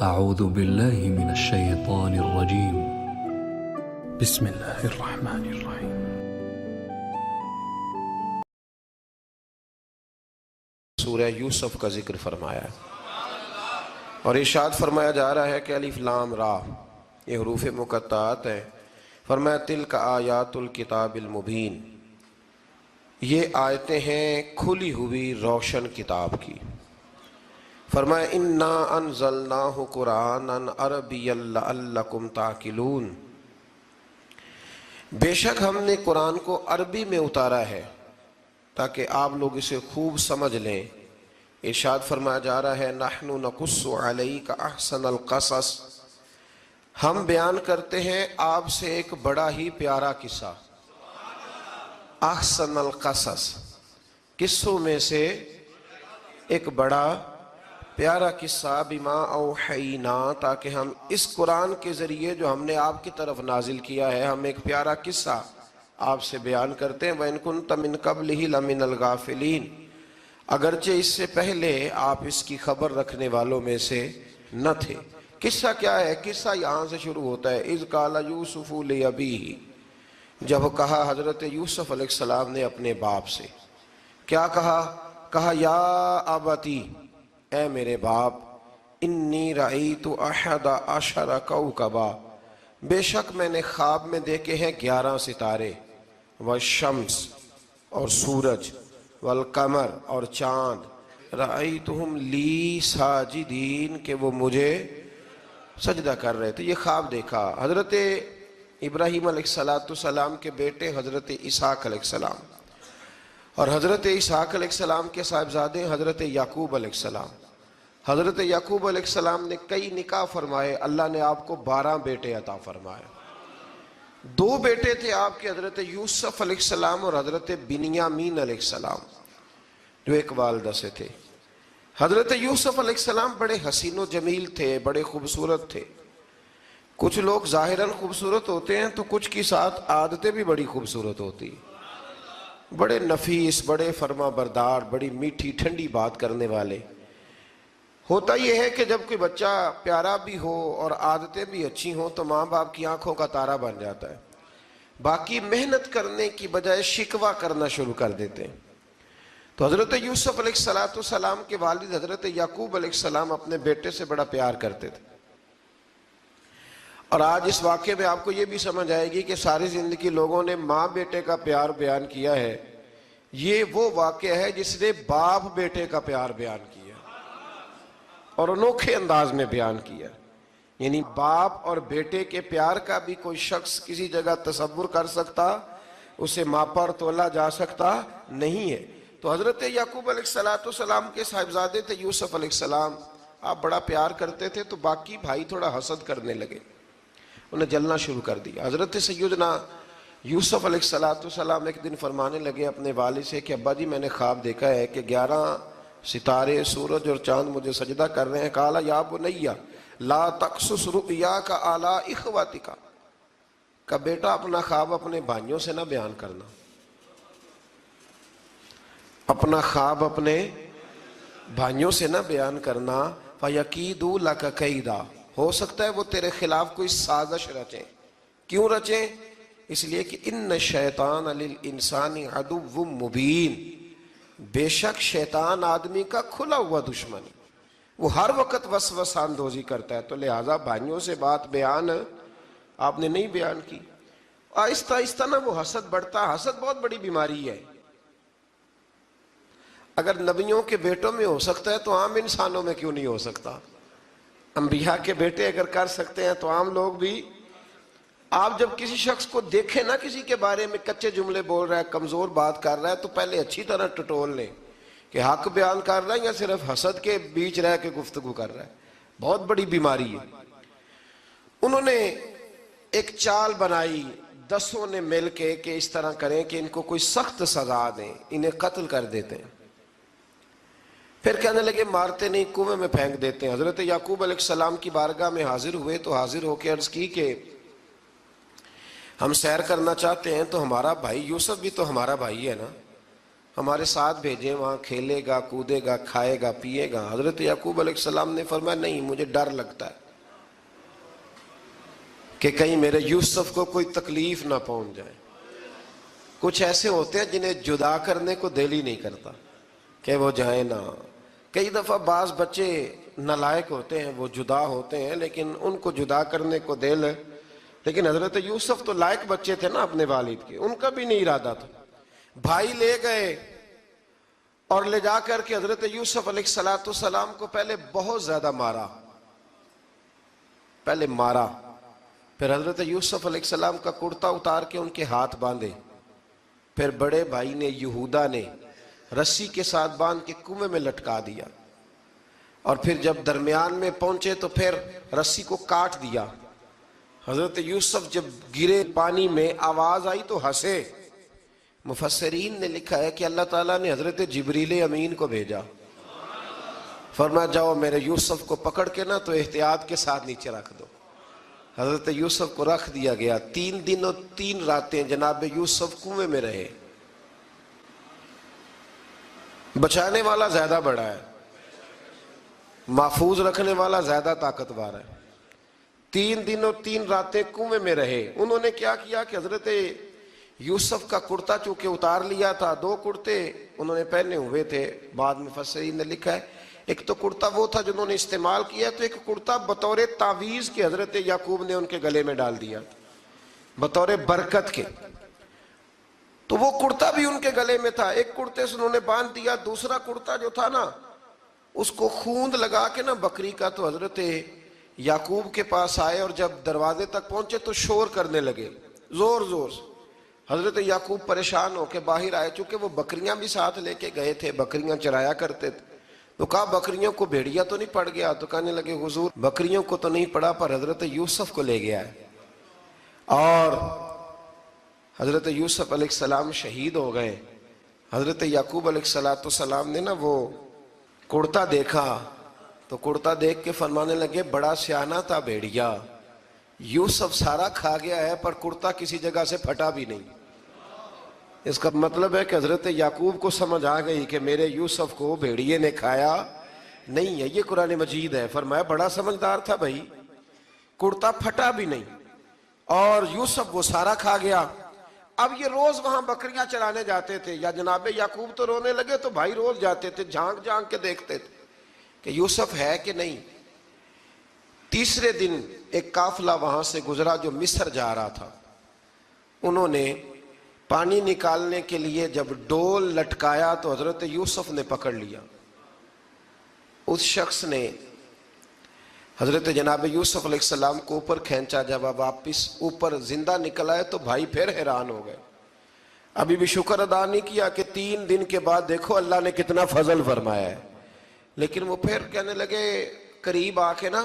أعوذ بالله من الشيطان الرجيم بسم الله الرحمن الرحيم سورہ یوسف کا ذکر فرمایا ہے اور ارشاد فرمایا جا رہا ہے کہ الف لام را یہ حروف مقطعات ہیں. فرمایا تلک آیات الکتاب المبین، یہ آیتیں ہیں کھلی ہوئی روشن کتاب کی. فرمایا انا انزلناہ قرآنا عربیا لعلکم تعقلون، بے شک ہم نے قرآن کو عربی میں اتارا ہے تاکہ آپ لوگ اسے خوب سمجھ لیں. ارشاد فرمایا جا رہا ہے نحن نقص علیک احسن القصص، ہم بیان کرتے ہیں آپ سے ایک بڑا ہی پیارا قصہ. احسن القصص، قصوں میں سے ایک بڑا پیارا قصہ. بما اوحینا، تاکہ ہم اس قرآن کے ذریعے جو ہم نے آپ کی طرف نازل کیا ہے، ہم ایک پیارا قصہ آپ سے بیان کرتے ہیں. وَإِن كُنْتَ مِن قَبْلِهِ لَمِنَ الْغَافِلِينَ، اگرچہ اس سے پہلے آپ اس کی خبر رکھنے والوں میں سے نہ تھے. قصہ کیا ہے؟ قصہ یہاں سے شروع ہوتا ہے. اِذْ قَالَ يُوسُفُ لِأَبِيهِ، جب کہا حضرت یوسف علیہ السلام نے اپنے باپ سے. کیا کہا یا ابتی، اے میرے باپ، انی رأیت احد عشر کوکبا، بے شک میں نے خواب میں دیکھے ہیں 11 ستارے. والشمس، اور سورج، والقمر، اور چاند. رأیتہم لی ساجدین، کہ وہ مجھے سجدہ کر رہے تھے. یہ خواب دیکھا. حضرت ابراہیم علیہ السلام کے بیٹے حضرت اسحاق علیہ السلام، اور حضرت اسحاق علیہ السلام کے صاحبزادے حضرت یعقوب علیہ السلام. حضرت یعقوب علیہ السلام نے کئی نکاح فرمائے. اللہ نے آپ کو 12 بیٹے عطا فرمائے. 2 بیٹے تھے آپ کے، حضرت یوسف علیہ السلام اور حضرت بنیامین علیہ السلام، جو ایک والدہ سے تھے. حضرت یوسف علیہ السلام بڑے حسین و جمیل تھے، بڑے خوبصورت تھے. کچھ لوگ ظاہراً خوبصورت ہوتے ہیں تو کچھ کی ساتھ عادتیں بھی بڑی خوبصورت ہوتی. بڑے نفیس، بڑے فرما بردار، بڑی میٹھی ٹھنڈی بات کرنے والے. ہوتا یہ ہے کہ جب کوئی بچہ پیارا بھی ہو اور عادتیں بھی اچھی ہوں تو ماں باپ کی آنکھوں کا تارا بن جاتا ہے. باقی محنت کرنے کی بجائے شکوہ کرنا شروع کر دیتے ہیں. تو حضرت یوسف علیہ السلام کے والد حضرت یعقوب علیہ السلام اپنے بیٹے سے بڑا پیار کرتے تھے. اور آج اس واقعے میں آپ کو یہ بھی سمجھ آئے گی کہ ساری زندگی لوگوں نے ماں بیٹے کا پیار بیان کیا ہے، یہ وہ واقعہ ہے جس نے باپ بیٹے کا پیار بیان کیا اور انوکھے انداز میں بیان کیا. یعنی باپ اور بیٹے کے پیار کا بھی کوئی شخص کسی جگہ تصور کر سکتا، اسے ماپا اور تولا جا سکتا نہیں ہے. تو حضرت یعقوب علیہ السلام کے صاحبزادے تھے یوسف علیہ السلام. آپ بڑا پیار کرتے تھے تو باقی بھائی تھوڑا حسد کرنے لگے، انہیں جلنا شروع کر دیا. حضرت سیدنا یوسف علیہ السلام ایک دن فرمانے لگے اپنے والد سے کہ ابا جی میں نے خواب دیکھا ہے کہ 11 ستارے، سورج اور چاند مجھے سجدہ کر رہے ہیں. قال یا بنی لا تقصص رؤیاک علی اخواتک، کہ بیٹا اپنا خواب اپنے بھائیوں سے نہ بیان کرنا، اپنا خواب اپنے بھائیوں سے نہ بیان کرنا. فَيَكِيدُوا لَكَ كَيْدًا، ہو سکتا ہے وہ تیرے خلاف کوئی سازش رچیں. کیوں رچیں؟ اس لیے کہ ان الشیطان للانسان عدو مبین، بے شک شیطان آدمی کا کھلا ہوا دشمن، وہ ہر وقت وسوسہ اندوزی کرتا ہے. تو لہٰذا بھائیوں سے بات بیان آپ نے نہیں بیان کی. آہستہ آہستہ نا وہ حسد بڑھتا. حسد بہت بڑی بیماری ہے. اگر نبیوں کے بیٹوں میں ہو سکتا ہے تو عام انسانوں میں کیوں نہیں ہو سکتا؟ انبیاء کے بیٹے اگر کر سکتے ہیں تو عام لوگ بھی. آپ جب کسی شخص کو دیکھیں نا کسی کے بارے میں کچے جملے بول رہا ہے، کمزور بات کر رہا ہے، تو پہلے اچھی طرح ٹٹول لیں کہ حق بیان کر رہا ہے یا صرف حسد کے بیچ رہ کے گفتگو کر رہا ہے. بہت بڑی بیماری ہے. انہوں نے ایک چال بنائی 10 نے مل کے کہ اس طرح کریں کہ ان کو کوئی سخت سزا دیں، انہیں قتل کر دیتے ہیں. پھر کہنے لگے مارتے نہیں، کنویں میں پھینک دیتے ہیں. حضرت یعقوب علیہ السلام کی بارگاہ میں حاضر ہوئے تو حاضر ہو کے عرض کی کہ ہم سیر کرنا چاہتے ہیں تو ہمارا بھائی یوسف بھی تو ہمارا بھائی ہے نا، ہمارے ساتھ بھیجیں، وہاں کھیلے گا، کودے گا، کھائے گا، پیے گا۔ حضرت یعقوب علیہ السلام نے فرمایا نہیں، مجھے ڈر لگتا ہے کہ کہیں میرے یوسف کو کوئی تکلیف نہ پہنچ جائے۔ کچھ ایسے ہوتے ہیں جنہیں جدا کرنے کو دل ہی نہیں کرتا کہ وہ جائیں نہ۔ کئی دفعہ بعض بچے نالائق ہوتے ہیں، وہ جدا ہوتے ہیں لیکن ان کو جدا کرنے کو دل، لیکن حضرت یوسف تو لائق بچے تھے نا اپنے والد کے، ان کا بھی نہیں ارادہ تھا۔ بھائی لے گئے اور لے جا کر کے حضرت یوسف علیہ السلام کو پہلے بہت زیادہ مارا، پھر حضرت یوسف علیہ السلام کا کرتا اتار کے ان کے ہاتھ باندھے، پھر بڑے بھائی نے یہودا نے رسی کے ساتھ باندھ کے کنویں میں لٹکا دیا، اور پھر جب درمیان میں پہنچے تو پھر رسی کو کاٹ دیا۔ حضرت یوسف جب گرے پانی میں آواز آئی تو ہنسے۔ مفسرین نے لکھا ہے کہ اللہ تعالیٰ نے حضرت جبریل امین کو بھیجا، فرمایا جاؤ میرے یوسف کو پکڑ کے نا تو احتیاط کے ساتھ نیچے رکھ دو۔ حضرت یوسف کو رکھ دیا گیا۔ 3 دن اور 3 راتیں جناب یوسف کنویں میں رہے۔ بچانے والا زیادہ بڑا ہے، محفوظ رکھنے والا زیادہ طاقتور ہے۔ 3 دن اور 3 راتیں کنویں میں رہے۔ انہوں نے کیا کیا کہ حضرت یوسف کا کرتا چونکہ اتار لیا تھا، 2 کرتے انہوں نے پہنے ہوئے تھے، بعد مفسرین نے لکھا ہے ایک تو کرتا وہ تھا جنہوں نے استعمال کیا، تو ایک کرتا بطور تعویذ کے حضرت یعقوب نے ان کے گلے میں ڈال دیا بطور برکت کے، تو وہ کرتا بھی ان کے گلے میں تھا۔ ایک کرتے سے انہوں نے باندھ دیا، دوسرا کرتا جو تھا نا اس کو خوند لگا کے نا بکری کا، تو حضرت یعقوب کے پاس آئے اور جب دروازے تک پہنچے تو شور کرنے لگے زور زور سے۔ حضرت یعقوب پریشان ہو کے باہر آئے، چونکہ وہ بکریاں بھی ساتھ لے کے گئے تھے، بکریاں چرایا کرتے تھے، تو کہا بکریوں کو بھیڑیا تو نہیں پڑ گیا؟ تو کہنے لگے حضور بکریوں کو تو نہیں پڑا پر حضرت یوسف کو لے گیا ہے۔ اور حضرت یوسف علیہ السلام شہید ہو گئے۔ حضرت یعقوب علیہ السلام نے نا وہ کرتا دیکھا تو کرتا دیکھ کے فرمانے لگے بڑا سیانہ تھا بھیڑیا، یوسف سارا کھا گیا ہے پر کرتا کسی جگہ سے پھٹا بھی نہیں۔ اس کا مطلب ہے کہ حضرت یعقوب کو سمجھ آ گئی کہ میرے یوسف کو بھیڑیے نے کھایا نہیں ہے۔ یہ قرآن مجید ہے۔ فرمایا بڑا سمجھدار تھا بھائی، کرتا پھٹا بھی نہیں اور یوسف وہ سارا کھا گیا۔ اب یہ روز وہاں بکریاں چرانے جاتے تھے، یا جناب یعقوب تو رونے لگے تو بھائی روز جاتے تھے، جھانک جھانک کے دیکھتے تھے کہ یوسف ہے کہ نہیں۔ تیسرے دن ایک قافلہ وہاں سے گزرا جو مصر جا رہا تھا، انہوں نے پانی نکالنے کے لیے جب ڈول لٹکایا تو حضرت یوسف نے پکڑ لیا۔ اس شخص نے حضرت جناب یوسف علیہ السلام کو اوپر کھینچا، جب آپ واپس اوپر زندہ نکل آئے تو بھائی پھر حیران ہو گئے، ابھی بھی شکر ادا نہیں کیا کہ 3 دن کے بعد دیکھو اللہ نے کتنا فضل فرمایا ہے۔ لیکن وہ پھر کہنے لگے قریب آ کے نا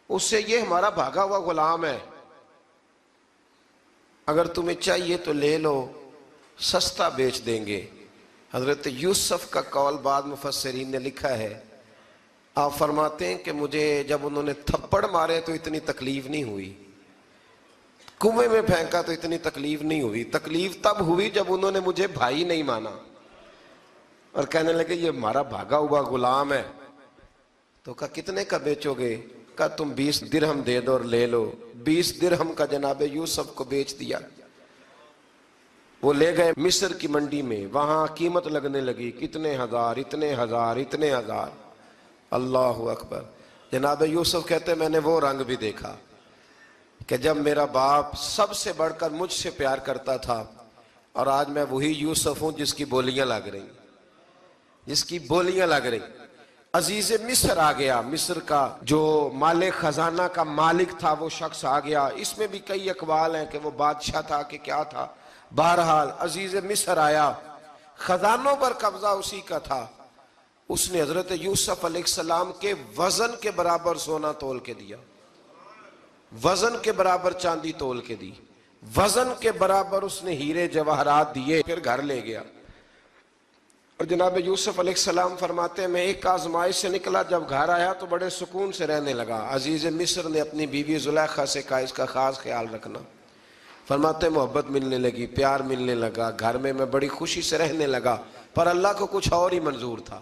اس سے، یہ ہمارا بھاگا ہوا غلام ہے، اگر تمہیں چاہیے تو لے لو، سستا بیچ دیں گے۔ حضرت یوسف کا قول بعد مفسرین نے لکھا ہے، آپ فرماتے ہیں کہ مجھے جب انہوں نے تھپڑ مارے تو اتنی تکلیف نہیں ہوئی، کنویں میں پھینکا تو اتنی تکلیف نہیں ہوئی، تکلیف تب ہوئی جب انہوں نے مجھے بھائی نہیں مانا اور کہنے لگے یہ ہمارا بھاگا ہوا غلام ہے۔ تو کہا کتنے کا بیچو گے؟ کہا تم 20 درہم دے دو اور لے لو۔ 20 درہم کا جناب یوسف کو بیچ دیا۔ وہ لے گئے مصر کی منڈی میں، وہاں قیمت لگنے لگی، کتنے ہزار، اتنے ہزار، اتنے ہزار۔ اللہ اکبر۔ جناب یوسف کہتے میں نے وہ رنگ بھی دیکھا کہ جب میرا باپ سب سے بڑھ کر مجھ سے پیار کرتا تھا، اور آج میں وہی یوسف ہوں جس کی بولیاں لگ رہی، جس کی بولیاں لگ رہی۔ عزیز مصر آ گیا، مصر کا جو مال خزانہ کا مالک تھا وہ شخص آ گیا۔ اس میں بھی کئی اقوال ہیں کہ وہ بادشاہ تھا کہ کیا تھا، بہرحال عزیز مصر آیا، خزانوں پر قبضہ اسی کا تھا۔ اس نے حضرت یوسف علیہ السلام کے وزن کے برابر سونا تول کے دیا، وزن کے برابر چاندی تول کے دی، وزن کے برابر اس نے ہیرے جواہرات دیے، پھر گھر لے گیا۔ اور جناب یوسف علیہ السلام فرماتے ہیں میں ایک آزمائش سے نکلا، جب گھر آیا تو بڑے سکون سے رہنے لگا۔ عزیز مصر نے اپنی بیوی زلیخا سے کہا اس کا خاص خیال رکھنا۔ فرماتے محبت ملنے لگی، پیار ملنے لگا، گھر میں بڑی خوشی سے رہنے لگا، پر اللہ کو کچھ اور ہی منظور تھا۔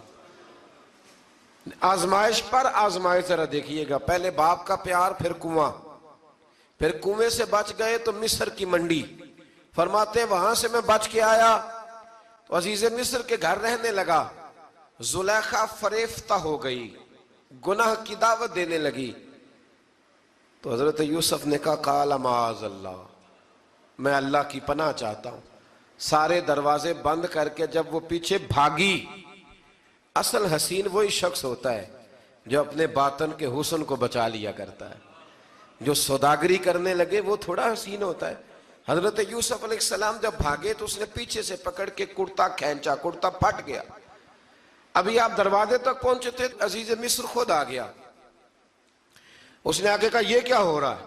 آزمائش پر آزمائش ذرا دیکھیے گا، پہلے باپ کا پیار، پھر کنواں، پھر کنویں سے بچ گئے تو مصر کی منڈی۔ فرماتے وہاں سے میں بچ کے آیا تو عزیز مصر کے گھر رہنے لگا، زلیخا فریفتہ ہو گئی، گناہ کی دعوت دینے لگی، تو حضرت یوسف نے کہا قال معاذ اللہ، میں اللہ کی پناہ چاہتا ہوں۔ سارے دروازے بند کر کے جب وہ پیچھے بھاگی، اصل حسین وہی شخص ہوتا ہے جو اپنے باطن کے حسن کو بچا لیا کرتا ہے۔ جو سوداگری کرنے لگے وہ تھوڑا حسین ہوتا ہے۔ حضرت یوسف علیہ السلام جب بھاگے تو اس نے پیچھے سے پکڑ کے کرتا کھینچا، کرتا پھٹ گیا۔ ابھی آپ دروازے تک پہنچے تھے، عزیز مصر خود آ گیا۔ اس نے آگے کہا یہ کیا ہو رہا ہے؟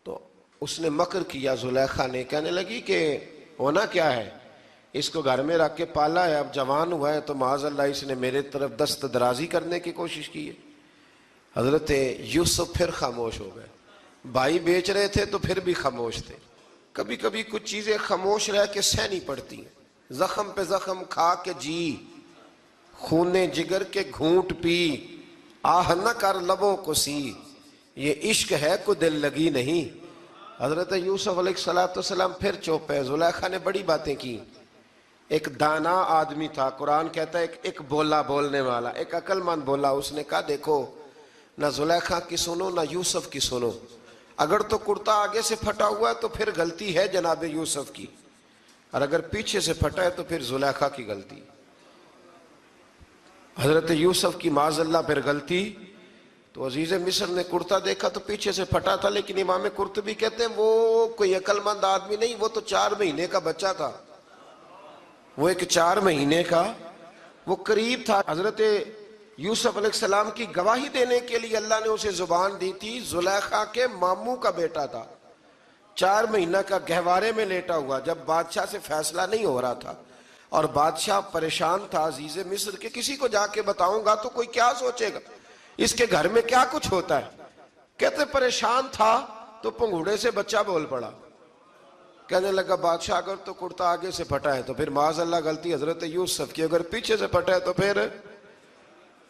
تو اس نے مکر کیا، زلیخا نے، کہنے لگی کہ ہونا کیا ہے، اس کو گھر میں رکھ کے پالا ہے، اب جوان ہوا ہے تو معاذ اللہ اس نے میرے طرف دست درازی کرنے کی کوشش کی ہے۔ حضرت یوسف پھر خاموش ہو گئے۔ بھائی بیچ رہے تھے تو پھر بھی خاموش تھے۔ کبھی کبھی کچھ چیزیں خاموش رہ کے سہنی پڑتی ہیں۔ زخم پہ زخم کھا کے جی، خون جگر کے گھونٹ پی، آہ نہ کر لبوں کو سی، یہ عشق ہے کو دل لگی نہیں۔ حضرت یوسف علیہ السلام پھر چوپ ہے۔ زلیخا نے بڑی باتیں کی۔ ایک دانا آدمی تھا، قرآن کہتا ہے ایک بولا بولنے والا، ایک عقل مند بولا۔ اس نے کہا دیکھو، نہ زلیخا کی سنو نہ یوسف کی سنو، اگر تو کرتا آگے سے پھٹا ہوا ہے تو پھر غلطی ہے جناب یوسف کی، اور اگر پیچھے سے پھٹا ہے تو پھر زلیخا کی غلطی۔ حضرت یوسف کی معاذ اللہ پھر غلطی۔ تو عزیز مصر نے کرتا دیکھا تو پیچھے سے پھٹا تھا، لیکن امام قرطبی کہتے ہیں وہ کوئی عقل مند آدمی نہیں، وہ تو 4 مہینے کا بچہ تھا، وہ ایک 4 مہینے کا وہ قریب تھا۔ حضرت یوسف علیہ السلام کی گواہی دینے کے لیے اللہ نے اسے زبان دی تھی۔ زلیخا کے ماموں کا بیٹا تھا، 4 مہینہ کا گہوارے میں لیٹا ہوا، جب بادشاہ سے فیصلہ نہیں ہو رہا تھا اور بادشاہ پریشان تھا عزیز مصر کے، کسی کو جا کے بتاؤں گا تو کوئی کیا سوچے گا، اس کے گھر میں کیا کچھ ہوتا ہے۔ کہتے پریشان تھا تو پنگوڑے سے بچہ بول پڑا، کہنے لگا بادشاہ اگر تو کرتا آگے سے پھٹا ہے تو پھر معاذ اللہ غلطی حضرت یوسف کی، اگر پیچھے سے پھٹا ہے تو پھر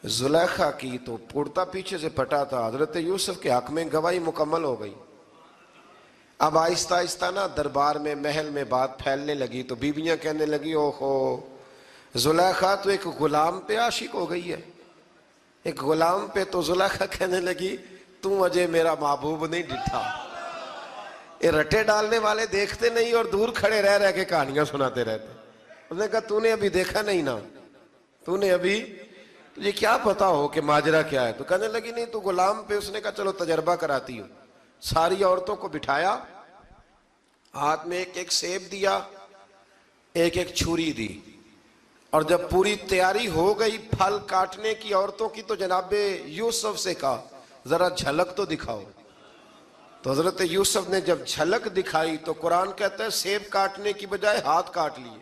زلیخا کی۔ تو کرتا پیچھے سے پھٹا تھا، حضرت یوسف کے حق میں گواہی مکمل ہو گئی۔ اب آہستہ آہستہ نا دربار میں، محل میں بات پھیلنے لگی، تو بیویاں کہنے لگی اوہو، زلیخا تو ایک غلام پہ عاشق ہو گئی ہے، ایک غلام پہ۔ تو زلیخا کہنے لگی تم اجے میرا محبوب نہیں ڈٹھا۔ یہ رٹے ڈالنے والے دیکھتے نہیں اور دور کھڑے رہ رہ کے کہانیاں سناتے رہتے۔ اس نے کہا تو نے ابھی دیکھا نہیں نا، تو نے ابھی، تجھے کیا پتا ہو کہ ماجرا کیا ہے؟ تو کہنے لگی نہیں تو غلام پہ۔ اس نے کہا چلو تجربہ کراتی ہوں۔ ساری عورتوں کو بٹھایا، ہاتھ میں ایک ایک سیب دیا، ایک ایک چھری دی، اور جب پوری تیاری ہو گئی پھل کاٹنے کی عورتوں کی، تو جناب یوسف سے کہا ذرا جھلک تو دکھاؤ۔ تو حضرت یوسف نے جب جھلک دکھائی تو قرآن کہتا ہے سیب کاٹنے کی بجائے ہاتھ کاٹ لیے،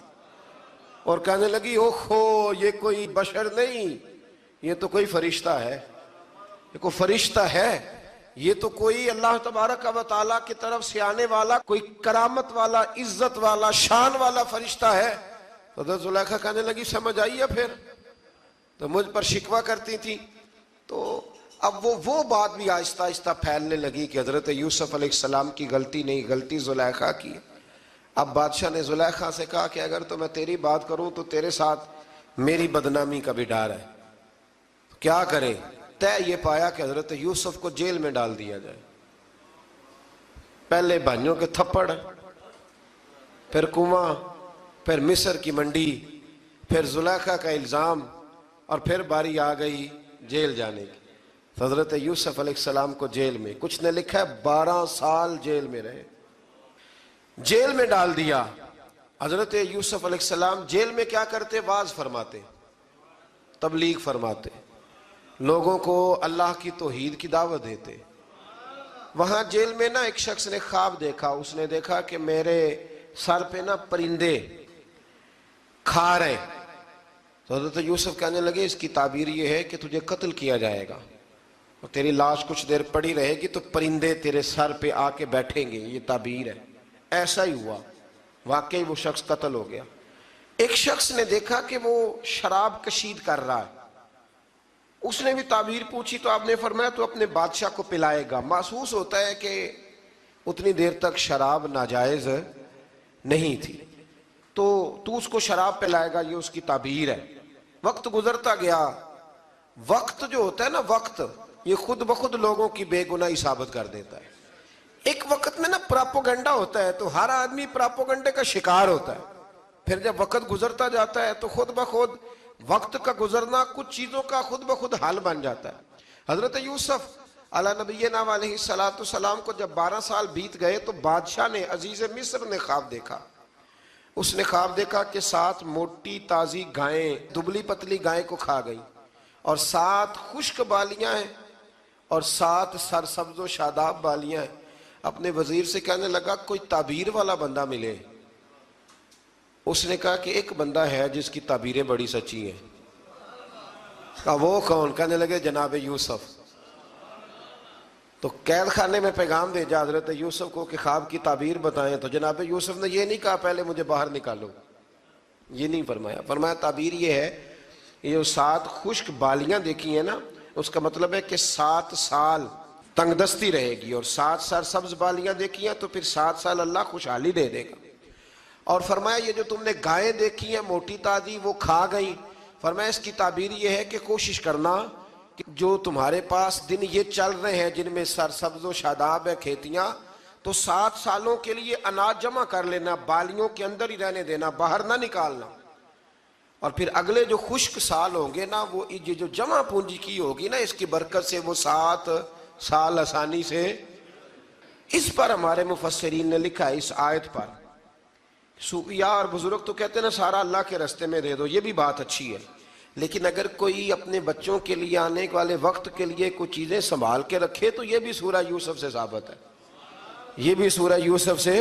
اور کہنے لگی اوہو یہ کوئی بشر نہیں، یہ تو کوئی فرشتہ ہے، یہ کوئی فرشتہ ہے، یہ تو کوئی اللہ تبارک و تعالیٰ کی طرف سے آنے والا کوئی کرامت والا، عزت والا، شان والا فرشتہ ہے۔ تو حضرت زلیخا کہنے لگی سمجھ آئی ہے پھر، تو مجھ پر شکوہ کرتی تھی۔ تو اب وہ بات بھی آہستہ آہستہ پھیلنے لگی کہ حضرت یوسف علیہ السلام کی غلطی نہیں، غلطی زلیخا کی۔ اب بادشاہ نے زلیخا سے کہا کہ اگر تو میں تیری بات کروں تو تیرے ساتھ میری بدنامی کا بھی ڈر ہے، کیا کریں؟ طے یہ پایا کہ حضرت یوسف کو جیل میں ڈال دیا جائے۔ پہلے بھائیوں کے تھپڑ، پھر کنواں، پھر مصر کی منڈی، پھر زلیخا کا الزام، اور پھر باری آ گئی جیل جانے کی۔ حضرت یوسف علیہ السلام کو جیل میں، کچھ نے لکھا ہے 12 سال جیل میں رہے، جیل میں ڈال دیا۔ حضرت یوسف علیہ السلام جیل میں کیا کرتے؟ واعظ فرماتے، تبلیغ فرماتے، لوگوں کو اللہ کی توحید کی دعوت دیتے۔ وہاں جیل میں نا ایک شخص نے خواب دیکھا، اس نے دیکھا کہ میرے سر پہ نا پرندے کھا رہے۔ تو حضرت یوسف کہنے لگے اس کی تعبیر یہ ہے کہ تجھے قتل کیا جائے گا، اور تیری لاش کچھ دیر پڑی رہے گی تو پرندے تیرے سر پہ آ کے بیٹھیں گے، یہ تعبیر ہے۔ ایسا ہی ہوا، واقعی وہ شخص قتل ہو گیا۔ ایک شخص نے دیکھا کہ وہ شراب کشید کر رہا ہے، اس نے بھی تعبیر پوچھی تو آپ نے فرمایا تو اپنے بادشاہ کو پلائے گا۔ محسوس ہوتا ہے کہ اتنی دیر تک شراب ناجائز نہیں تھی، تو اس کو شراب پلائے گا، یہ اس کی تعبیر ہے۔ وقت گزرتا گیا، وقت جو ہوتا ہے نا، وقت یہ خود بخود لوگوں کی بے گناہی ثابت کر دیتا ہے۔ ایک وقت میں نا پراپوگنڈا ہوتا ہے تو ہر آدمی پراپوگنڈے کا شکار ہوتا ہے، پھر جب وقت گزرتا جاتا ہے تو خود بخود وقت کا گزرنا کچھ چیزوں کا خود بخود حل بن جاتا ہے۔ حضرت یوسف علی نبینا علیہ السلام کو جب 12 سال بیت گئے تو بادشاہ نے، عزیز مصر نے خواب دیکھا۔ اس نے خواب دیکھا کہ 7 موٹی تازی گائیں دبلی پتلی گائیں کو کھا گئی، اور 7 خشک بالیاں ہیں اور 7 سرسبز و شاداب بالیاں ہیں۔ اپنے وزیر سے کہنے لگا کوئی تعبیر والا بندہ ملے۔ اس نے کہا کہ ایک بندہ ہے جس کی تعبیریں بڑی سچی ہیں۔ کہا وہ کون؟ کہنے لگے جناب یوسف۔ تو قید خانے میں پیغام بھیجا حضرت یوسف کو کہ خواب کی تعبیر بتائیں، تو جناب یوسف نے یہ نہیں کہا پہلے مجھے باہر نکالو، یہ نہیں فرمایا۔ فرمایا تعبیر یہ ہے، یہ جو 7 خشک بالیاں دیکھی ہیں نا، اس کا مطلب ہے کہ 7 سال تنگ دستی رہے گی، اور 7 سرسبز بالیاں دیکھی ہیں تو پھر 7 سال اللہ خوشحالی دے دے گا۔ اور فرمایا یہ جو تم نے گائیں دیکھی ہیں موٹی تازی وہ کھا گئی، فرمایا اس کی تعبیر یہ ہے کہ کوشش کرنا کہ جو تمہارے پاس دن یہ چل رہے ہیں جن میں سرسبز و شاداب ہے کھیتیاں، تو 7 سالوں کے لیے اناج جمع کر لینا، بالیوں کے اندر ہی رہنے دینا، باہر نہ نکالنا، اور پھر اگلے جو خشک سال ہوں گے نا، وہ یہ جو جمع پونجی کی ہوگی نا، اس کی برکت سے وہ 7 سال آسانی سے۔ اس پر ہمارے مفسرین نے لکھا ہے، اس آیت پر صوفیاء اور بزرگ تو کہتے ہیں نا سارا اللہ کے راستے میں دے دو، یہ بھی بات اچھی ہے، لیکن اگر کوئی اپنے بچوں کے لیے آنے والے وقت کے لیے کوئی چیزیں سنبھال کے رکھے تو یہ بھی سورہ یوسف سے ثابت ہے، یہ بھی سورہ یوسف سے،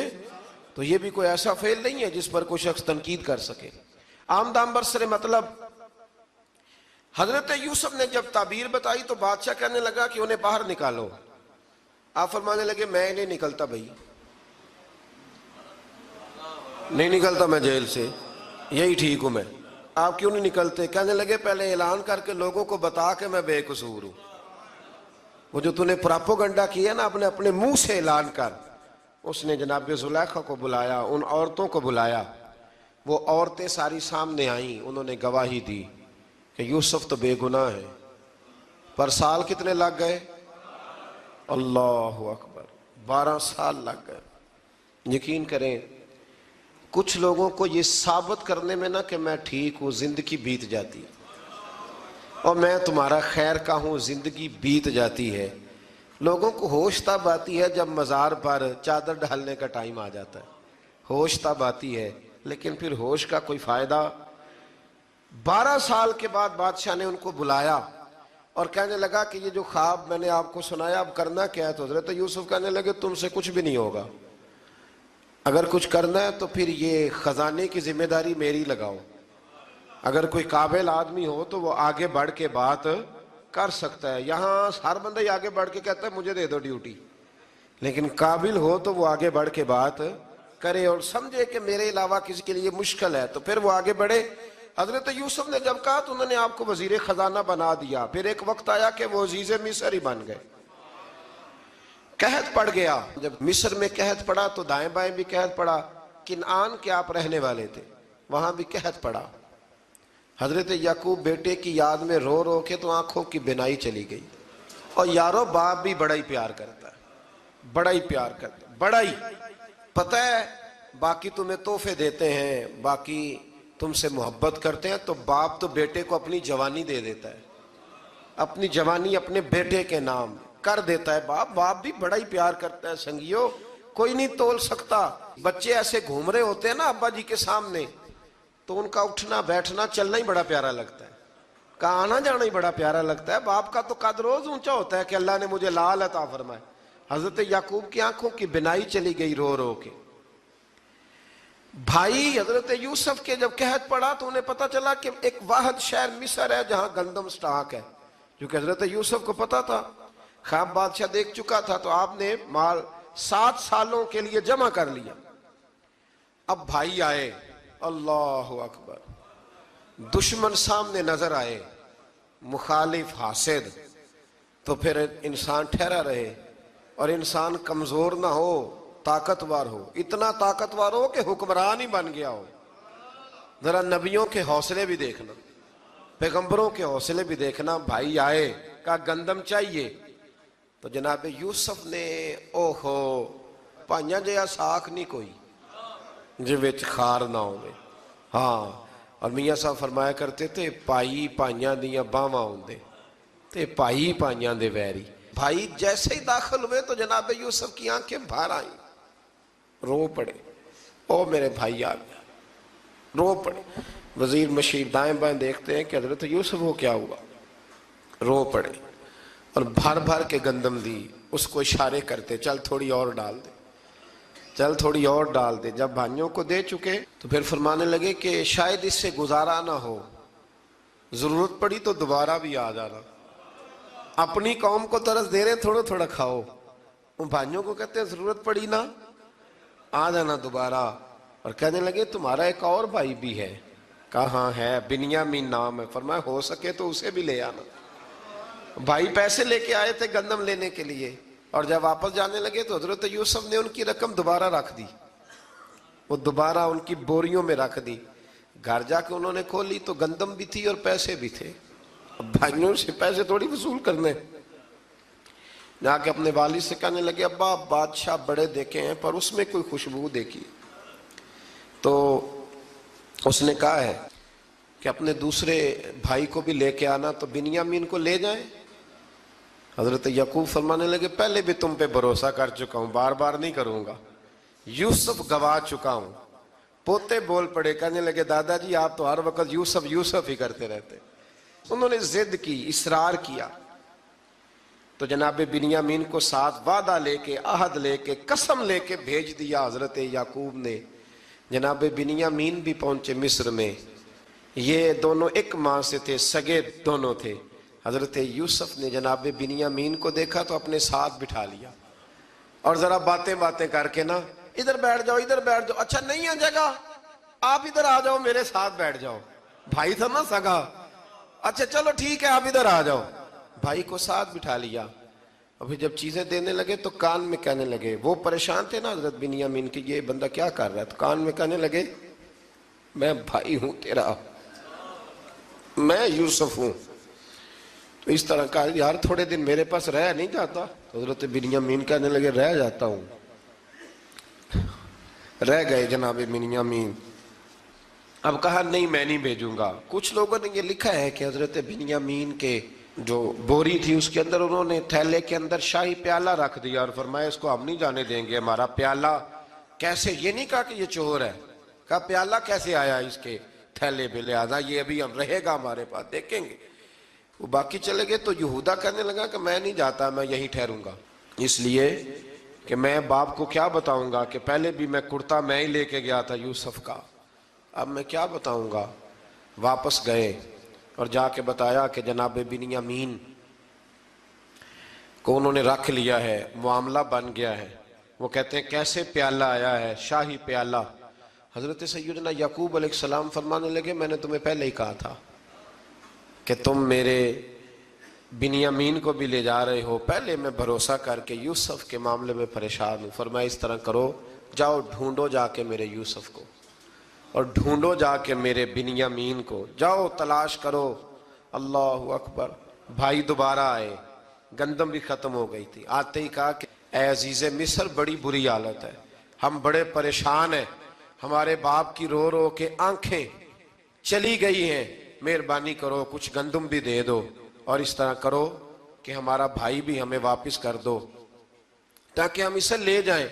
تو یہ بھی کوئی ایسا فعل نہیں ہے جس پر کوئی شخص تنقید کر سکے۔ آمدام برسر مطلب حضرت یوسف نے جب تعبیر بتائی تو بادشاہ کہنے لگا کہ انہیں باہر نکالو۔ آپ فرمانے لگے میں نہیں نکلتا بھائی، نہیں نکلتا میں جیل سے، یہی ٹھیک ہوں میں۔ آپ کیوں نہیں نکلتے؟ کہنے لگے پہلے اعلان کر کے لوگوں کو بتا کہ میں بے قصور ہوں۔ وہ جو تُو نے پراپوگنڈا کیا نا اپنے منہ سے اعلان کر۔ اس نے جناب زلیخا کو بلایا، ان عورتوں کو بلایا، وہ عورتیں ساری سامنے آئیں، انہوں نے گواہی دی کہ یوسف تو بے گناہ ہے۔ پر سال کتنے لگ گئے؟ اللہ اکبر، 12 سال لگ گئے۔ یقین کریں کچھ لوگوں کو یہ ثابت کرنے میں نا کہ میں ٹھیک ہوں زندگی بیت جاتی ہے، اور میں تمہارا خیر کا ہوں زندگی بیت جاتی ہے۔ لوگوں کو ہوش تب آتی ہے جب مزار پر چادر ڈالنے کا ٹائم آ جاتا ہے، ہوش تب آتی ہے، لیکن پھر ہوش کا کوئی فائدہ۔ 12 سال کے بعد بادشاہ نے ان کو بلایا اور کہنے لگا کہ یہ جو خواب میں نے آپ کو سنایا اب کرنا کیا ہے؟ تو حضرت یوسف کہنے لگے تم سے کچھ بھی نہیں ہوگا، اگر کچھ کرنا ہے تو پھر یہ خزانے کی ذمہ داری میری لگاؤ، اگر کوئی قابل آدمی ہو تو وہ آگے بڑھ کے بات کر سکتا ہے۔ یہاں ہر بندہ ہی آگے بڑھ کے کہتا ہے مجھے دے دو ڈیوٹی، لیکن قابل ہو تو وہ آگے بڑھ کے بات کرے اور سمجھے کہ میرے علاوہ کسی کے لیے مشکل ہے تو پھر وہ آگے بڑھے۔ حضرت یوسف نے جب کہا تو انہوں نے آپ کو وزیر خزانہ بنا دیا، پھر ایک وقت آیا کہ وہ عزیز مصر ہی بن گئے۔ قحط پڑ گیا، جب مصر میں قحط پڑا تو دائیں بائیں بھی قحط پڑا، کنعان کے آپ رہنے والے تھے وہاں بھی قحط پڑا۔ حضرت یعقوب بیٹے کی یاد میں رو رو کے تو آنکھوں کی بینائی چلی گئی۔ اور یارو باپ بھی بڑا ہی پیار کرتا ہے، بڑا ہی پیار کرتا ہے، بڑا ہی، پتہ ہے باقی تمہیں تحفے دیتے ہیں، باقی تم سے محبت کرتے ہیں، تو باپ تو بیٹے کو اپنی جوانی دے دیتا ہے، اپنی جوانی اپنے بیٹے کے نام کر دیتا ہے۔ باپ بھی بڑا ہی پیار کرتا ہے۔ سنگیو کوئی نہیں تول سکتا، بچے ایسے گھوم رہے ہوتے ہیں نا ابا جی کے سامنے تو ان کا اٹھنا بیٹھنا چلنا ہی بڑا پیارا لگتا ہے، کا آنا جانا ہی بڑا پیارا لگتا ہے۔ باپ کا تو قد روز اونچا ہوتا ہے کہ اللہ نے مجھے لال عطا فرمائے۔ حضرت یعقوب کی آنکھوں کی بینائی چلی گئی رو رو کے۔ بھائی حضرت یوسف کے جب قحط پڑا تو انہیں پتا چلا کہ ایک واحد شہر مصر ہے جہاں گندم سٹاک ہے، جو کہ حضرت یوسف کو پتا تھا، خواب بادشاہ دیکھ چکا تھا، تو آپ نے مال 7 سالوں کے لیے جمع کر لیا۔ اب بھائی آئے، اللہ اکبر، دشمن سامنے نظر آئے، مخالف حاسد، تو پھر انسان ٹھہرا رہے اور انسان کمزور نہ ہو، طاقتور ہو، اتنا طاقتور ہو کہ حکمران ہی بن گیا ہو۔ ذرا نبیوں کے حوصلے بھی دیکھنا، پیغمبروں کے حوصلے بھی دیکھنا۔ بھائی آئے، کہا گندم چاہیے، تو جناب یوسف نے اوہو پائیاں جیا ساکھ نہیں کوئی جے وچ خار نہ ہوئے۔ ہاں، اور میاں صاحب فرمایا کرتے تھے پائی پائیاں دیاں باواں ہوندے تے پائی پائیاں دے ویری۔ بھائی جیسے ہی داخل ہوئے تو جناب یوسف کی آنکھیں باہر آئیں، رو پڑے، او میرے بھائی آ گیا، رو پڑے۔ وزیر مشیر دائیں بائیں دیکھتے ہیں کہ حضرت یوسف کو کیا ہوا، رو پڑے اور بھر بھر کے گندم دی، اس کو اشارے کرتے چل تھوڑی اور ڈال دے، چل تھوڑی اور ڈال دے۔ جب بھائیوں کو دے چکے تو پھر فرمانے لگے کہ شاید اس سے گزارا نہ ہو، ضرورت پڑی تو دوبارہ بھی آ جانا، اپنی قوم کو ترس دے رہے تھوڑا تھوڑا کھاؤ۔ ان بھائیوں کو کہتے ہیں ضرورت پڑی نا آ جانا دوبارہ۔ اور کہنے لگے تمہارا ایک اور بھائی بھی ہے، کہا ہاں ہے، بنیامین نام ہے۔ فرمایا ہو سکے تو اسے بھی لے آنا۔ بھائی پیسے لے کے آئے تھے گندم لینے کے لیے، اور جب واپس جانے لگے تو حضرت یوسف نے ان کی رقم دوبارہ رکھ دی، وہ دوبارہ ان کی بوریوں میں رکھ دی۔ گھر جا کے انہوں نے کھولی تو گندم بھی تھی اور پیسے بھی تھے۔ اب بھائیوں سے پیسے تھوڑی وصول کرنے، جا کے اپنے والد سے کہنے لگے ابا بادشاہ بڑے دیکھے ہیں پر اس میں کوئی خوشبو دیکھی، تو اس نے کہا ہے کہ اپنے دوسرے بھائی کو بھی لے کے آنا، تو بنیامین کو لے جائیں۔ حضرت یعقوب فرمانے لگے پہلے بھی تم پہ بھروسہ کر چکا ہوں، بار بار نہیں کروں گا، یوسف گوا چکا ہوں۔ پوتے بول پڑے، کہنے لگے دادا جی آپ تو ہر وقت یوسف یوسف ہی کرتے رہتے۔ انہوں نے ضد کی، اصرار کیا، تو جناب بنیامین کو ساتھ وعدہ لے کے، عہد لے کے، قسم لے کے بھیج دیا حضرت یعقوب نے۔ جناب بنیامین بھی پہنچے مصر میں، یہ دونوں ایک ماں سے تھے، سگے دونوں تھے۔ حضرت یوسف نے جناب بنیامین کو دیکھا تو اپنے ساتھ بٹھا لیا، اور ذرا باتیں باتیں کر کے نا ادھر بیٹھ جاؤ ادھر بیٹھ جاؤ، اچھا نہیں ہے جگہ آپ ادھر آ جاؤ میرے ساتھ بیٹھ جاؤ۔ بھائی تھا نا سگا، اچھا چلو ٹھیک ہے آپ ادھر آ جاؤ۔ بھائی کو ساتھ بٹھا لیا، اور پھر جب چیزیں دینے لگے تو کان میں کہنے لگے، وہ پریشان تھے نا حضرت بنیامین کہ یہ بندہ کیا کر رہا ہے، تو کان میں کہنے لگے میں بھائی ہوں تیرا، میں یوسف ہوں۔ تو اس طرح کہا یار تھوڑے دن میرے پاس رہ نہیں جاتا، تو حضرت بنیامین کہنے لگے رہ جاتا ہوں۔ رہ گئے جناب بنیامین۔ اب کہا نہیں میں نہیں بھیجوں گا۔ کچھ لوگوں نے یہ لکھا ہے کہ حضرت بنیامین کے جو بوری تھی اس کے اندر انہوں نے تھیلے کے اندر شاہی پیالہ رکھ دیا اور فرمایا اس کو ہم نہیں جانے دیں گے، ہمارا پیالہ کیسے، یہ نہیں کہا کہ یہ چور ہے، کہا پیالہ کیسے آیا اس کے تھیلے پہ، لہذا یہ ابھی ہم رہے گا ہمارے پاس، دیکھیں گے۔ وہ باقی چلے گئے تو یہودا کہنے لگا کہ میں نہیں جاتا، میں یہیں ٹھہروں گا، اس لیے کہ میں باپ کو کیا بتاؤں گا کہ پہلے بھی میں کرتا میں ہی لے کے گیا تھا یوسف کا، اب میں کیا بتاؤں گا۔ واپس گئے اور جا کے بتایا کہ جناب بنیامین کو انہوں نے رکھ لیا ہے، معاملہ بن گیا ہے۔ وہ کہتے ہیں کیسے پیالہ آیا ہے، شاہی پیالہ۔ حضرت سیدنا یعقوب علیہ السلام فرمانے لگے میں نے تمہیں پہلے ہی کہا تھا کہ تم میرے بنیامین کو بھی لے جا رہے ہو، پہلے میں بھروسہ کر کے یوسف کے معاملے میں پریشان ہوں۔ فرمایا اس طرح کرو، جاؤ ڈھونڈو جا کے میرے یوسف کو، اور ڈھونڈو جا کے میرے بنیامین کو، جاؤ تلاش کرو۔ اللہ اکبر۔ بھائی دوبارہ آئے، گندم بھی ختم ہو گئی تھی، آتے ہی کہا کہ اے عزیز مصر بڑی بری حالت ہے، ہم بڑے پریشان ہیں، ہمارے باپ کی رو رو کے آنکھیں چلی گئی ہیں، مہربانی کرو کچھ گندم بھی دے دو، اور اس طرح کرو کہ ہمارا بھائی بھی ہمیں واپس کر دو تاکہ ہم اسے لے جائیں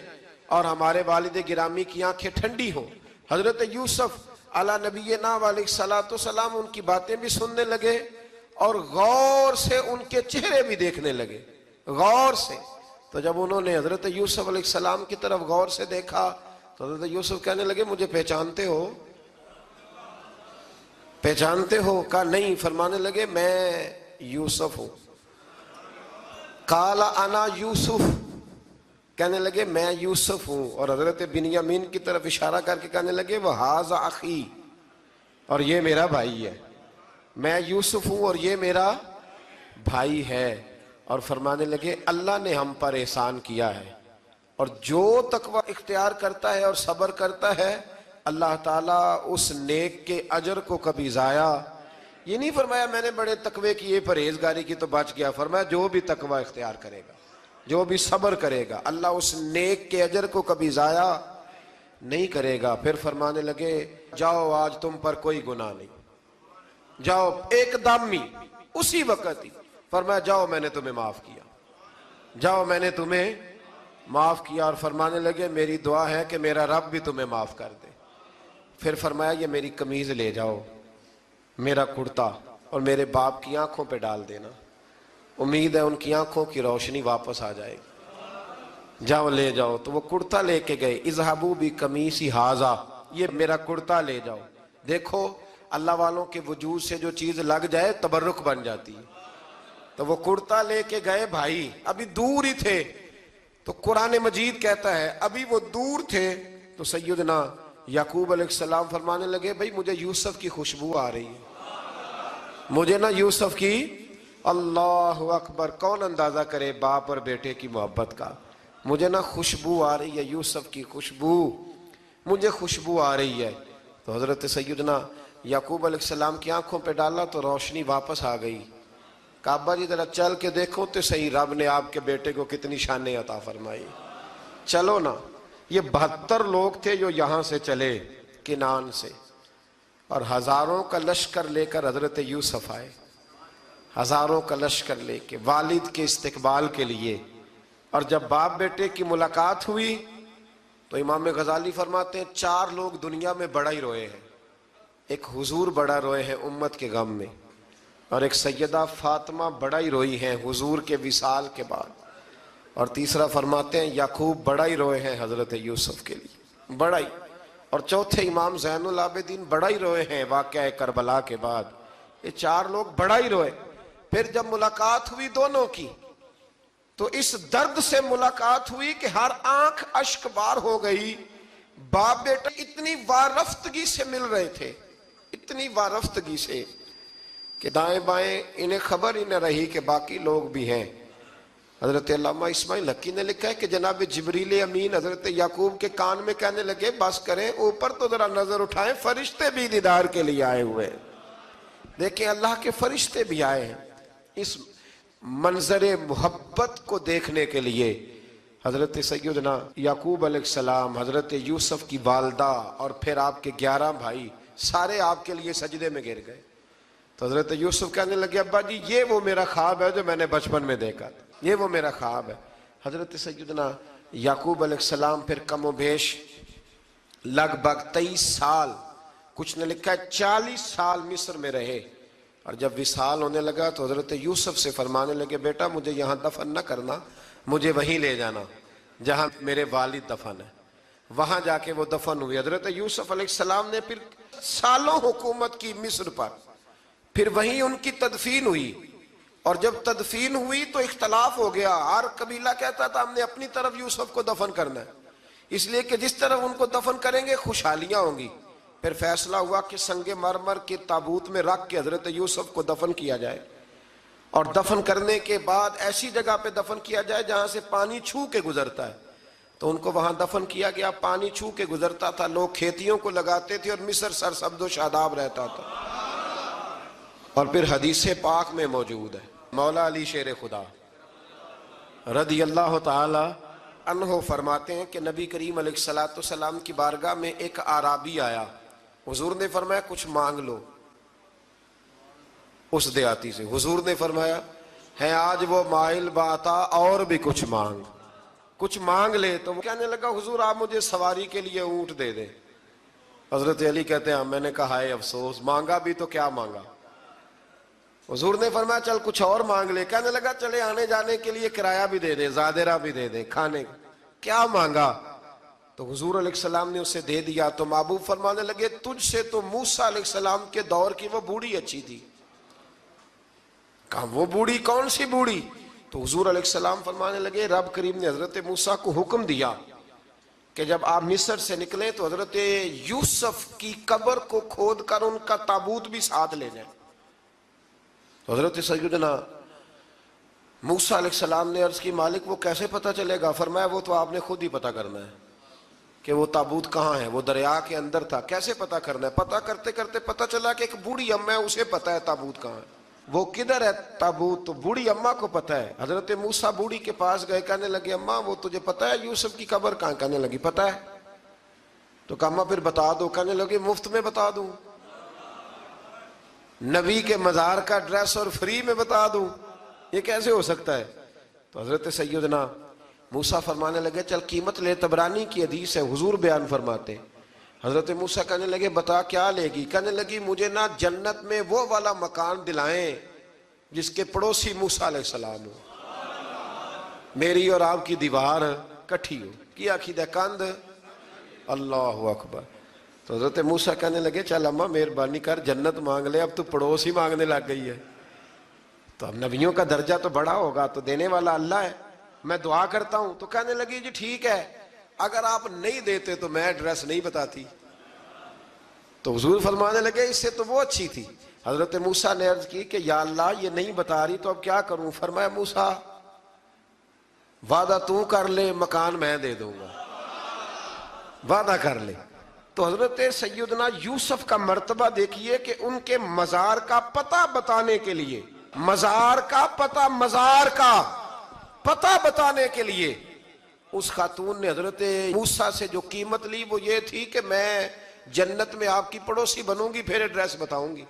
اور ہمارے والد گرامی کی آنکھیں ٹھنڈی ہوں۔ حضرت یوسف علیٰ نبینا علیہ السلام ان کی باتیں بھی سننے لگے اور غور سے ان کے چہرے بھی دیکھنے لگے، غور سے۔ تو جب انہوں نے حضرت یوسف علیہ السلام کی طرف غور سے دیکھا تو حضرت یوسف کہنے لگے مجھے پہچانتے ہو، پہچانتے ہو؟ کہا نہیں۔ فرمانے لگے میں یوسف ہوں۔ قال انا یوسف، کہنے لگے میں یوسف ہوں، اور حضرت بنیامین کی طرف اشارہ کر کے کہنے لگے وہ ھذا اخی، اور یہ میرا بھائی ہے، میں یوسف ہوں اور یہ میرا بھائی ہے۔ اور فرمانے لگے اللہ نے ہم پر احسان کیا ہے، اور جو تقوی اختیار کرتا ہے اور صبر کرتا ہے اللہ تعالیٰ اس نیک کے اجر کو کبھی ضائع، یہ نہیں فرمایا میں نے بڑے تقوی کیے پرہیزگاری کی تو بچ گیا، فرمایا جو بھی تقوی اختیار کرے گا، جو بھی صبر کرے گا، اللہ اس نیک کے اجر کو کبھی ضائع نہیں کرے گا۔ پھر فرمانے لگے جاؤ آج تم پر کوئی گناہ نہیں، جاؤ، ایک دم ہی اسی وقت ہی فرمایا جاؤ میں نے تمہیں معاف کیا، جاؤ میں نے تمہیں معاف کیا۔ اور فرمانے لگے میری دعا ہے کہ میرا رب بھی تمہیں معاف کر دے۔ پھر فرمایا یہ میری قمیض لے جاؤ، میرا کرتا، اور میرے باپ کی آنکھوں پہ ڈال دینا، امید ہے ان کی آنکھوں کی روشنی واپس آ جائے گی، جاؤ لے جاؤ۔ تو وہ کرتا لے کے گئے، اذهبوا بقمیصی ھذا، یہ میرا کرتا لے جاؤ۔ دیکھو اللہ والوں کے وجود سے جو چیز لگ جائے تبرک بن جاتی ہے۔ تو وہ کرتا لے کے گئے، بھائی ابھی دور ہی تھے، تو قرآن مجید کہتا ہے ابھی وہ دور تھے تو سیدنا یعقوب علیہ السلام فرمانے لگے بھئی مجھے یوسف کی خوشبو آ رہی ہے، مجھے نا یوسف کی، اللہ اکبر، کون اندازہ کرے باپ اور بیٹے کی محبت کا، مجھے نا خوشبو آ رہی ہے، یوسف کی خوشبو، مجھے خوشبو آ رہی ہے۔ تو حضرت سیدنا یعقوب علیہ السلام کی آنکھوں پہ ڈالا تو روشنی واپس آ گئی۔ کعبہ جی ذرا چل کے دیکھو تو صحیح رب نے آپ کے بیٹے کو کتنی شانیں عطا فرمائی۔ چلو نا، یہ 72 لوگ تھے جو یہاں سے چلے کنعان سے، اور ہزاروں کا لشکر لے کر حضرت یوسف آئے، ہزاروں کا لشکر لے کے والد کے استقبال کے لیے۔ اور جب باپ بیٹے کی ملاقات ہوئی تو امام غزالی فرماتے ہیں 4 لوگ دنیا میں بڑا ہی روئے ہیں، ایک حضور بڑا روئے ہیں امت کے غم میں، اور ایک سیدہ فاطمہ بڑا ہی روئی ہیں حضور کے وصال کے بعد، اور تیسرا فرماتے ہیں یعقوب بڑا ہی روئے ہیں حضرت یوسف کے لیے، بڑا ہی، اور چوتھے امام زین العابدین بڑا ہی روئے ہیں واقعہ کربلا کے بعد۔ یہ 4 لوگ بڑا ہی روئے۔ پھر جب ملاقات ہوئی دونوں کی تو اس درد سے ملاقات ہوئی کہ ہر آنکھ اشک بار ہو گئی، باپ بیٹا اتنی وارفتگی سے مل رہے تھے، اتنی وارفتگی سے کہ دائیں بائیں انہیں خبر ہی نہ رہی کہ باقی لوگ بھی ہیں۔ حضرت علامہ اسماعیل حقی نے لکھا ہے کہ جناب جبریل امین حضرت یعقوب کے کان میں کہنے لگے بس کریں، اوپر تو ذرا نظر اٹھائیں، فرشتے بھی دیدار کے لیے آئے ہوئے ہیں۔ دیکھیں اللہ کے فرشتے بھی آئے ہیں اس منظر محبت کو دیکھنے کے لیے۔ حضرت سیدنا یعقوب علیہ السلام، حضرت یوسف کی والدہ، اور پھر آپ کے 11 بھائی سارے آپ کے لیے سجدے میں گر گئے۔ تو حضرت یوسف کہنے لگے ابا جی یہ وہ میرا خواب ہے جو میں نے بچپن میں دیکھا تھا، یہ وہ میرا خواب ہے۔ حضرت سیدنا یعقوب علیہ السلام پھر کم و بیش لگ بھگ 23 سال، کچھ نے لکھا ہے 40 سال مصر میں رہے، اور جب وصال ہونے لگا تو حضرت یوسف سے فرمانے لگے بیٹا مجھے یہاں دفن نہ کرنا، مجھے وہیں لے جانا جہاں میرے والد دفن ہے۔ وہاں جا کے وہ دفن ہوئے۔ حضرت یوسف علیہ السلام نے پھر سالوں حکومت کی مصر پر، پھر وہیں ان کی تدفین ہوئی، اور جب تدفین ہوئی تو اختلاف ہو گیا، ہر قبیلہ کہتا تھا ہم نے اپنی طرف یوسف کو دفن کرنا ہے، اس لیے کہ جس طرف ان کو دفن کریں گے خوشحالیاں ہوں گی۔ پھر فیصلہ ہوا کہ سنگ مرمر کے تابوت میں رکھ کے حضرت یوسف کو دفن کیا جائے، اور دفن کرنے کے بعد ایسی جگہ پہ دفن کیا جائے جہاں سے پانی چھو کے گزرتا ہے۔ تو ان کو وہاں دفن کیا گیا، پانی چھو کے گزرتا تھا، لوگ کھیتیوں کو لگاتے تھے اور مصر سرسبز و شاداب رہتا تھا۔ اور پھر حدیث پاک میں موجود ہے، مولا علی شیر خدا رضی اللہ تعالی عنہ فرماتے ہیں کہ نبی کریم علیہ السلام کی بارگاہ میں ایک اعرابی آیا، حضور نے فرمایا کچھ مانگ لو اس دیہاتی سے۔ حضور نے فرمایا ہے آج وہ مائل باتا، اور بھی کچھ مانگ لے۔ تو وہ کہنے لگا حضور آپ مجھے سواری کے لیے اونٹ دے دیں۔ حضرت علی کہتے ہیں میں نے کہا ہے افسوس، مانگا بھی تو کیا مانگا۔ حضور نے فرمایا چل کچھ اور مانگ لے۔ کہنے لگا چلے آنے جانے کے لیے کرایہ بھی دے دیں، زادرہ بھی دے دیں، کھانے کیا مانگا۔ تو حضور علیہ السلام نے اسے دے دیا۔ تو محبوب فرمانے لگے تجھ سے تو موسیٰ علیہ السلام کے دور کی وہ بوڑھی اچھی تھی۔ کہا وہ بوڑھی کون سی بوڑھی؟ تو حضور علیہ السلام فرمانے لگے رب کریم نے حضرت موسیٰ کو حکم دیا کہ جب آپ مصر سے نکلیں تو حضرت یوسف کی قبر کو کھود کر ان کا تابوت بھی ساتھ لے جائیں۔ تو حضرت سیدنا موسیٰ علیہ السلام نے عرض کی مالک وہ کیسے پتہ چلے گا؟ فرمایا وہ تو آپ نے خود ہی پتہ کرنا ہے کہ وہ تابوت کہاں ہے۔ وہ دریا کے اندر تھا، کیسے پتہ کرنا ہے؟ پتہ کرتے کرتے پتہ چلا کہ ایک بوڑھی اماں ہے، اسے پتہ ہے تابوت کہاں ہے، وہ کدھر ہے تابوت، تو بوڑھی اماں کو پتہ ہے۔ حضرت موسیٰ بوڑھی کے پاس گئے، کہنے لگے اماں وہ تجھے پتہ ہے یوسف کی قبر کہاں؟ کہنے لگی پتہ ہے۔ تو کہا اماں پھر بتا دو۔ کہنے لگے مفت میں بتا دوں، نبی کے مزار کا ایڈریس اور فری میں بتا دوں، یہ کیسے ہو سکتا ہے؟ تو حضرت سیدنا موسیٰ فرمانے لگے چل قیمت لے، طبرانی کی حدیث ہے، حضور بیان فرماتے۔ حضرت موسیٰ کہنے لگے بتا کیا لے گی؟ کہنے لگی مجھے نہ جنت میں وہ والا مکان دلائیں جس کے پڑوسی موسیٰ علیہ السلام ہو، میری اور آپ کی دیوار کٹھی ہو، کیا عقیدہ کند، اللہ اکبر۔ تو حضرت موسیٰ کہنے لگے چل اماں مہربانی کر جنت مانگ لے، اب تو پڑوس ہی مانگنے لگ گئی ہے، تو اب نبیوں کا درجہ تو بڑا ہوگا، تو دینے والا اللہ ہے، میں دعا کرتا ہوں۔ تو کہنے لگی جی ٹھیک ہے، اگر آپ نہیں دیتے تو میں ایڈریس نہیں بتاتی۔ تو حضور فرمانے لگے اس سے تو وہ اچھی تھی۔ حضرت موسیٰ نے عرض کی کہ یا اللہ یہ نہیں بتا رہی تو اب کیا کروں؟ فرمایا موسیٰ وعدہ تو کر لے، مکان میں دے دوں گا، وعدہ کر لے۔ تو حضرت سیدنا یوسف کا مرتبہ دیکھیے کہ ان کے مزار کا پتہ بتانے کے لیے، مزار کا پتہ، مزار کا پتہ بتانے کے لیے اس خاتون نے حضرت موسیٰ سے جو قیمت لی وہ یہ تھی کہ میں جنت میں آپ کی پڑوسی بنوں گی پھر ایڈریس بتاؤں گی۔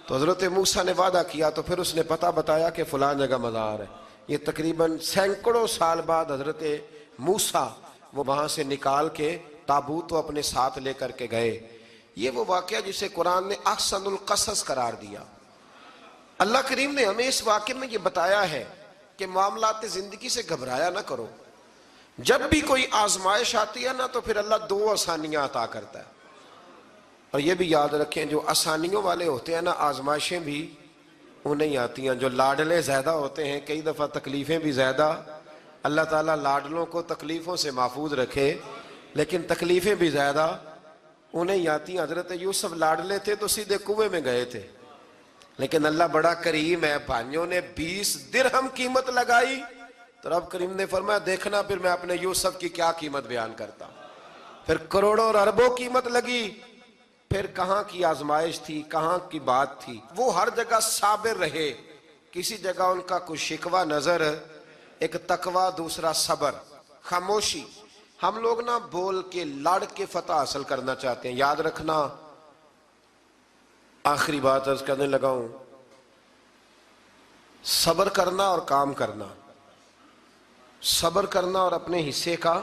تو حضرت موسیٰ نے وعدہ کیا تو پھر اس نے پتہ بتایا کہ فلاں جگہ مزار ہے۔ یہ تقریباً سینکڑوں سال بعد حضرت موسیٰ وہ وہاں سے نکال کے تابوت کو اپنے ساتھ لے کر کے گئے۔ یہ وہ واقعہ جسے قرآن نے احسن القصص قرار دیا۔ اللہ کریم نے ہمیں اس واقعے میں یہ بتایا ہے کہ معاملات زندگی سے گھبرایا نہ کرو، جب بھی کوئی آزمائش آتی ہے نا تو پھر اللہ دو آسانیاں عطا کرتا ہے، اور یہ بھی یاد رکھیں جو آسانیوں والے ہوتے ہیں نا آزمائشیں بھی انہیں آتی ہیں، جو لاڈلے زیادہ ہوتے ہیں کئی دفعہ تکلیفیں بھی زیادہ۔ اللہ تعالیٰ لاڈلوں کو تکلیفوں سے محفوظ رکھے، لیکن تکلیفیں بھی زیادہ انہیں آتی ہیں۔ حضرت یوسف لاڈلے تھے تو سیدھے کنویں میں گئے تھے، لیکن اللہ بڑا کریم ہے، بھائیوں نے 20 درہم قیمت لگائی تو رب کریم نے فرمایا دیکھنا پھر میں اپنے یوسف کی کیا قیمت بیان کرتا ہوں۔ پھر کروڑوں اور اربوں قیمت لگی، پھر کہاں کی آزمائش تھی، کہاں کی بات تھی، وہ ہر جگہ صابر رہے، کسی جگہ ان کا کوئی شکوہ نظر، ایک تقوی دوسرا صبر، خاموشی۔ ہم لوگ نہ بول کے لڑ کے فتح حاصل کرنا چاہتے ہیں، یاد رکھنا۔ آخری بات عرض کرنے لگا ہوں، صبر کرنا اور کام کرنا، صبر کرنا اور اپنے حصے کا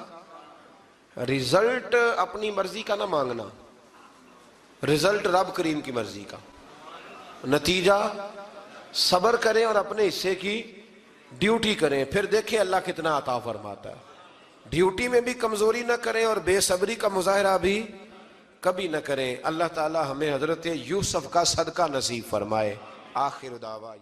رزلٹ اپنی مرضی کا نہ مانگنا، رزلٹ رب کریم کی مرضی کا، نتیجہ صبر کریں اور اپنے حصے کی ڈیوٹی کریں، پھر دیکھیں اللہ کتنا عطا فرماتا ہے۔ ڈیوٹی میں بھی کمزوری نہ کریں اور بے صبری کا مظاہرہ بھی کبھی نہ کریں۔ اللہ تعالی ہمیں حضرت یوسف کا صدقہ نصیب فرمائے۔ آخر دعویٰ